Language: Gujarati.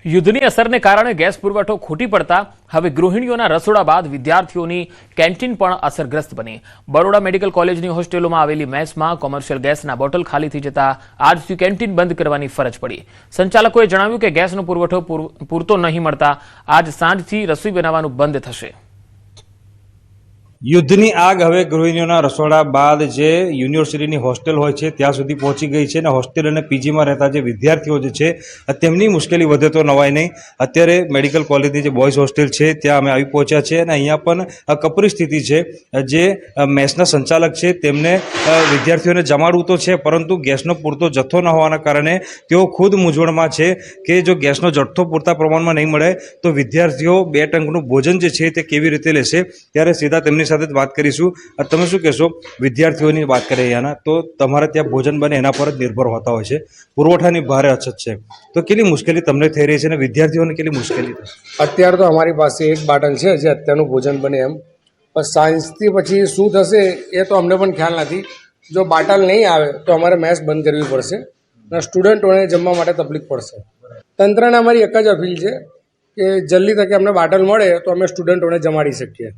યુદ્ધની અસરને કારણે ગેસ પુરવઠો ખૂટી પડતા હવે ગૃહિણીઓના રસોડા બાદ વિદ્યાર્થીઓની કેન્ટીન પણ અસરગ્રસ્ત બની। બરોડા મેડિકલ કોલેજની હોસ્ટેલોમાં આવેલી મેસમાં કોમર્શિયલ ગેસના બોટલ ખાલી થઈ જતા આજથી કેન્ટીન બંધ કરવાની ફરજ પડી। સંચાલકોએ જણાવ્યું કે ગેસનો પુરવઠો પૂરતો નહીં મળતા આજ સાંજથી રસોઈ બનાવવાનું બંધ થશે। યુદ્ધની આગ હવે ગૃહિણીઓના રસોડા બાદ જે યુનિવર્સિટીની હોસ્ટેલ હોય છે ત્યાં સુધી પહોંચી ગઈ છે અને હોસ્ટેલ અને પીજીમાં રહેતા જે વિદ્યાર્થીઓ જે છે તેમની મુશ્કેલી વધે તો નવાય નહીં। અત્યારે મેડિકલ કોલેજની જે બોયઝ હોસ્ટેલ છે ત્યાં અમે આવી પહોંચ્યા છે અને અહીંયા પણ કપરી સ્થિતિ છે। જે મેસના સંચાલક છે તેમને વિદ્યાર્થીઓને જમાડવું તો છે, પરંતુ ગેસનો પૂરતો જથ્થો ન હોવાના કારણે તેઓ ખુદ મૂંઝવણમાં છે કે જો ગેસનો જથ્થો પૂરતા પ્રમાણમાં નહીં મળે તો વિદ્યાર્થીઓ 2 ટંકનું ભોજન જે છે તે કેવી રીતે લેશે। ત્યારે સીધા તેમની સાથે વાત કરીશું। તમે શું કહેશો? વિદ્યાર્થીઓની વાત કરીએ અહીંયાના, તો તમારે ત્યાં ભોજન બને એના પર જ નિર્ભર હોતા હોય છે, પુરવઠાની ભારે અછત છે, તો કેટલી મુશ્કેલી તમને થઈ રહી છે અને વિદ્યાર્થીઓને કેટલી મુશ્કેલી થશે? અત્યારે તો અમારી પાસે એક બાટલ છે જે અત્યારનું ભોજન બને એમ, પણ સાયન્સથી પછી શું થશે એ તો અમને પણ ખ્યાલ નથી। જો બાટલ નહીં આવે તો અમારે મેસ બંધ કરવી પડશે અને સ્ટુડન્ટોને જમવા માટે તકલીફ પડશે। તંત્રને અમારી એક જ અપીલ છે કે જલ્દી તકે અમને બાટલ મળે તો અમે સ્ટુડન્ટોને જમાડી શકીએ।